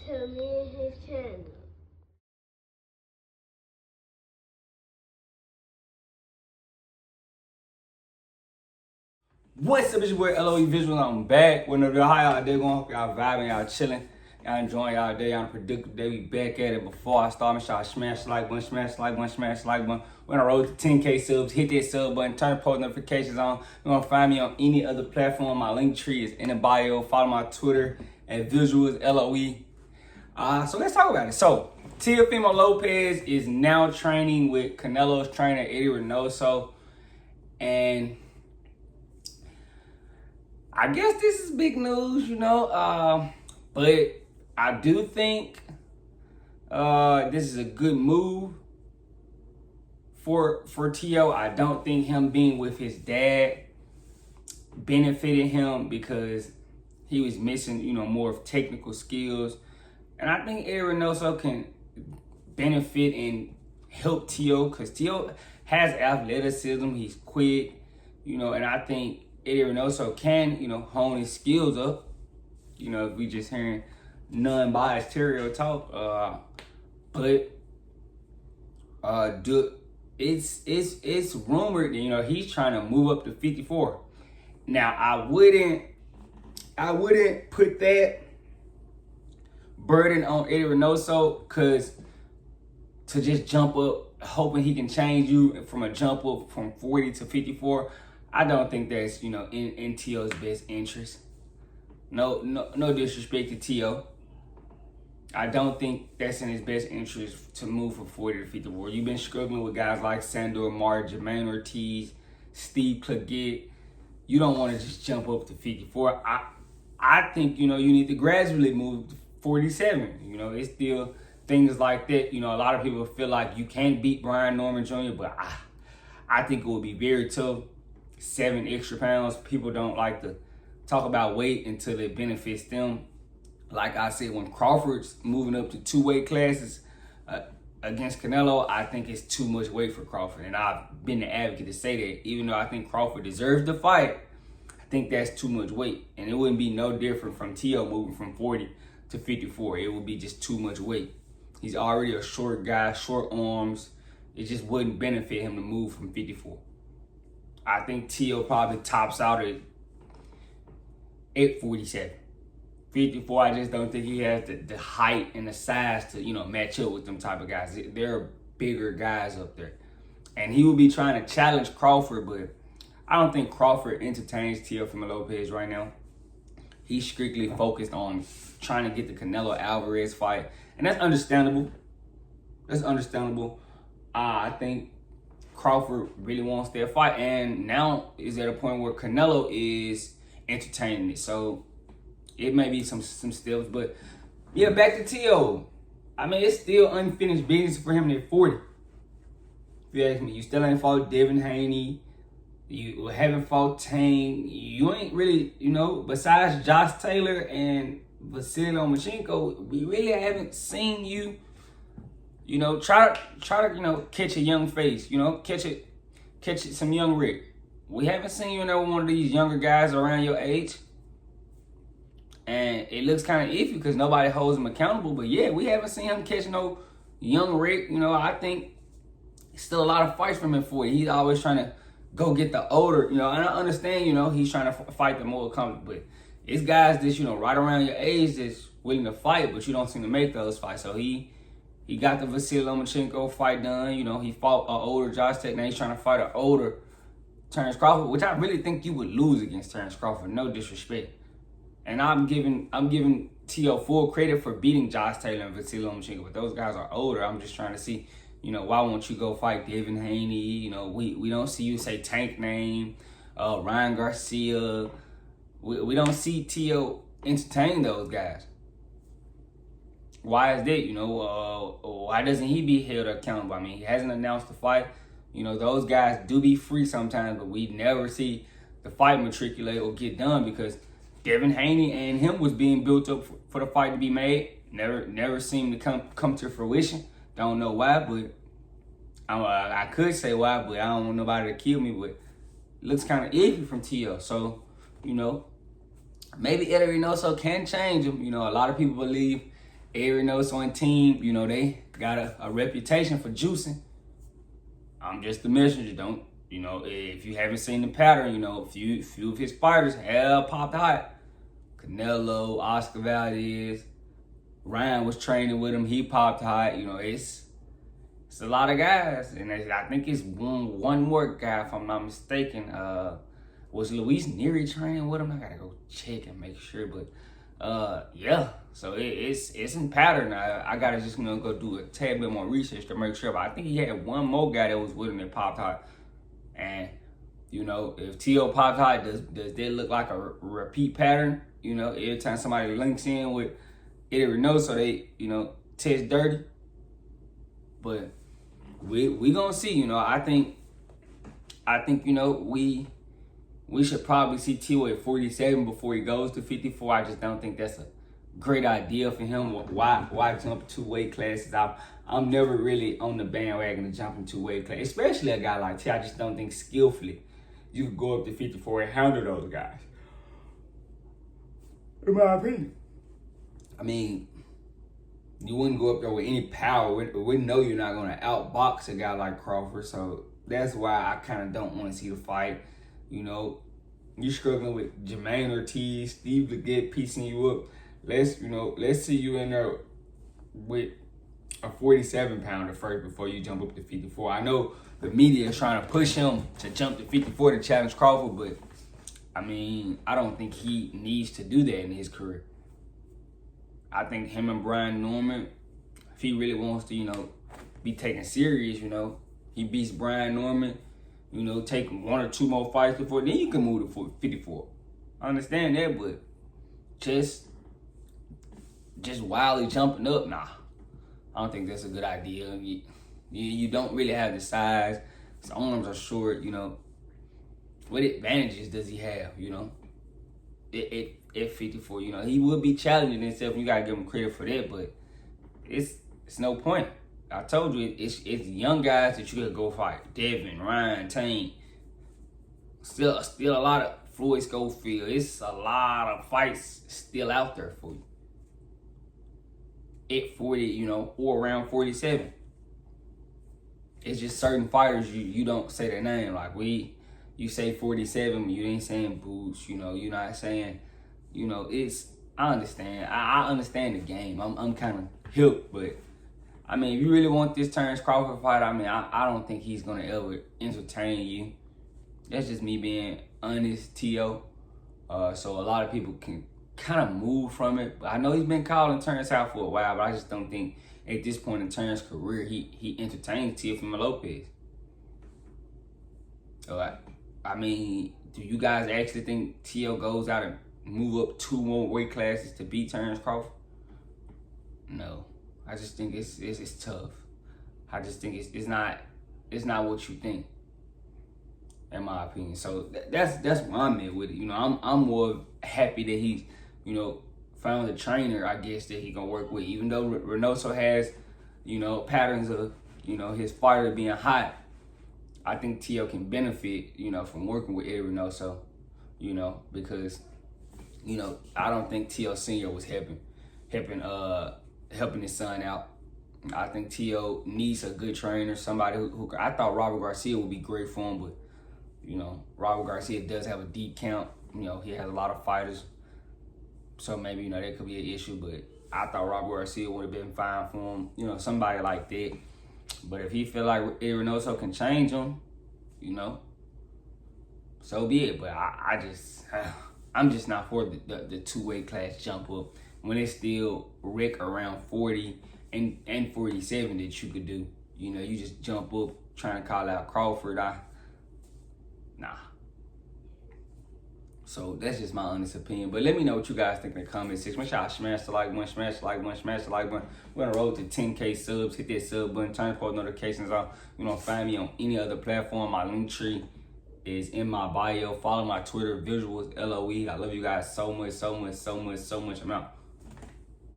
to me and his channel. What's up, it's your boy LOE Visual. I'm back with another video. How y'all day going? Hope y'all vibing, y'all chilling, y'all enjoying y'all day, y'all productive day. We back at it. Before I start, make sure I smash the like button, smash the like button, smash the like button. We're on the road to 10K subs. Hit that sub button, turn post notifications on. You're gonna find me on any other platform. My link tree is in the bio. Follow my Twitter at Visuals LOE. So let's talk about it. So Teofimo Lopez is now training with Canelo's trainer Eddie Reynoso, and I guess this is big news, but I do think this is a good move for Teo. I don't think him being with his dad benefited him because he was missing, more of technical skills. And I think Eddie Reynoso can benefit and help Teo because Teo has athleticism. He's quick, and I think Eddie Reynoso can, hone his skills up. If we just hearing non-biased Terrio talk, it's rumored that he's trying to move up to 54. Now I wouldn't put that burden on Eddie Reynoso, cause to just jump up hoping he can change you from a jump up from 40 to 54. I don't think that's, in Teo's best interest. No disrespect to Teo. I don't think that's in his best interest to move from 40 to 54. You've been struggling with guys like Sandor Martin, Jermaine Ortiz, Steve Claggett. You don't want to just jump up to 54. I think, you need to gradually move to 47. It's still things like that. A lot of people feel like you can't beat Brian Norman Jr., but I think it would be very tough. 7 extra pounds. People don't like to talk about weight until it benefits them. Like I said, when Crawford's moving up to 2 weight classes against Canelo, I think it's too much weight for Crawford. And I've been the advocate to say that. Even though I think Crawford deserves the fight, I think that's too much weight. And it wouldn't be no different from Teo moving from 40 to 54. It would be just too much weight. He's already a short guy, short arms. It just wouldn't benefit him to move from 54. I think Teo probably tops out at 47. 54, I just don't think he has the height and the size to, match up with them type of guys. There are bigger guys up there. And he will be trying to challenge Crawford, but I don't think Crawford entertains Teofimo Lopez right now. He's strictly focused on trying to get the Canelo Alvarez fight. And that's understandable. I think Crawford really wants that fight, and now is at a point where Canelo is entertaining it. So it may be some steps, but yeah, back to Teo. I mean, it's still unfinished business for him at 40. If you ask me, you still ain't fought Devin Haney. You haven't fought Tank. You ain't really, besides Josh Taylor and Vasily Lomachenko, we really haven't seen you. Try to catch a young face. Catch it some young Rick. We haven't seen you in there with one of these younger guys around your age, and it looks kind of iffy because nobody holds him accountable. But yeah, we haven't seen him catch no young Rick. I think still a lot of fights from him for you. He's always trying to go get the older. And I understand. He's trying to fight the more comfortable, but it's guys that's right around your age that's willing to fight, but you don't seem to make those fights. So he got the Vasily Lomachenko fight done. He fought an older Josh Taylor. Now he's trying to fight an older Terrence Crawford, which I really think you would lose against Terrence Crawford. No disrespect. And I'm giving Teo full credit for beating Josh Taylor and Vasily Lomachenko, but those guys are older. I'm just trying to see, why won't you go fight Devin Haney? We don't see you say Tank name, Ryan Garcia. We don't see Teo entertain those guys. Why is that? Why doesn't he be held accountable? I mean, he hasn't announced the fight. Those guys do be free sometimes, but we never see the fight matriculate or get done because Devin Haney and him was being built up for the fight to be made. Never seemed to come to fruition. Don't know why, but I could say why, but I don't want nobody to kill me. But it looks kind of iffy from Teo. So, maybe Eddie Reynoso can change him. A lot of people believe Reynoso on team, you know, they got a reputation for juicing. I'm just the messenger. Don't, you know, if you haven't seen the pattern, you know, a few of his fighters have popped hot. Canelo, Oscar Valdez, Ryan was training with him. He popped hot. You know, it's a lot of guys, and I think it's one more guy, if I'm not mistaken. Was Luis Neary training with him? I gotta go check and make sure, but yeah. So it's in pattern. I gotta just, you know, go do a tad bit more research to make sure. But I think he had one more guy that was with him that popped hot, and you know, if T.O. popped hot, does that look like a repeat pattern? You know, every time somebody links in with Eddie Reynoso, they, you know, test dirty. But we gonna see. You know, I think you know, we should probably see T.O. at 47 before he goes to 54. I just don't think that's a great idea for him. Why jump 2 weight classes? I'm never really on the bandwagon to jump in 2 weight classes, especially a guy like T. I just don't think skillfully you could go up to 54 and handle those guys, in my opinion. I mean, you wouldn't go up there with any power. We know you're not going to outbox a guy like Crawford, so that's why I kind of don't want to see the fight. You know, you're struggling with Jermaine Ortiz, Steve Leggett piecing you up. Let's see you in there with a 47-pounder first before you jump up to 54. I know the media is trying to push him to jump to 54 to challenge Crawford, but I mean, I don't think he needs to do that in his career. I think him and Brian Norman, if he really wants to, you know, be taken serious, you know, he beats Brian Norman, you know, take 1 or 2 more fights before, then you can move to 54. I understand that, but just wildly jumping up, nah. I don't think that's a good idea. You don't really have the size. His arms are short, you know. What advantages does he have, you know? At 54, you know, he would be challenging himself. You gotta give him credit for that, but it's no point. I told you, it's young guys that you could go fight. Devin, Ryan, Tane. Still a lot of Floyd Schofield. It's a lot of fights still out there for you. At 40, you know, or around 47. It's just certain fighters you don't say their name. Like you say 47, you ain't saying Boots, you know, you're not saying, you know, I understand. I understand the game. I'm kind of hip, but I mean, if you really want this Terrence Crawford fight, I mean, I don't think he's gonna ever entertain you. That's just me being honest, T.O. So a lot of people can kind of move from it. But I know he's been calling Terrence out for a while, but I just don't think at this point in Terrence's career he entertains Teofimo Lopez. So I mean, do you guys actually think T.O. goes out and move up 2 more weight classes to beat Terrence Crawford? No. I just think it's tough. I just think it's not what you think, in my opinion. So that's where I'm at with it. You know, I'm more happy that he's, you know, found a trainer, I guess, that he gonna work with. Even though Reynoso has, you know, patterns of, you know, his fighter being hot, I think T.O. can benefit, you know, from working with Eddie Reynoso, you know, because, you know, I don't think T.O. Sr. was helping his son out. I think T.O. needs a good trainer, somebody who I thought Robert Garcia would be great for him, but, you know, Robert Garcia does have a deep count. You know, he has a lot of fighters, so maybe, you know, that could be an issue, but I thought Robert Garcia would have been fine for him, you know, somebody like that. But if he feel like Eddie Reynoso can change him, you know, so be it. But I'm just not for the 2 weight class jump up when it's still Rick around 40 and 47 that you could do. You know, you just jump up trying to call out Crawford. Nah. So that's just my honest opinion. But let me know what you guys think in the comment section. Make sure y'all smash the like button, smash the like button, smash the like button. We're on the road to 10K subs. Hit that sub button, turn post notifications on. You don't find me on any other platform. My link tree is in my bio. Follow my Twitter, visuals, LOE. I love you guys so much, so much, so much, so much. I'm out.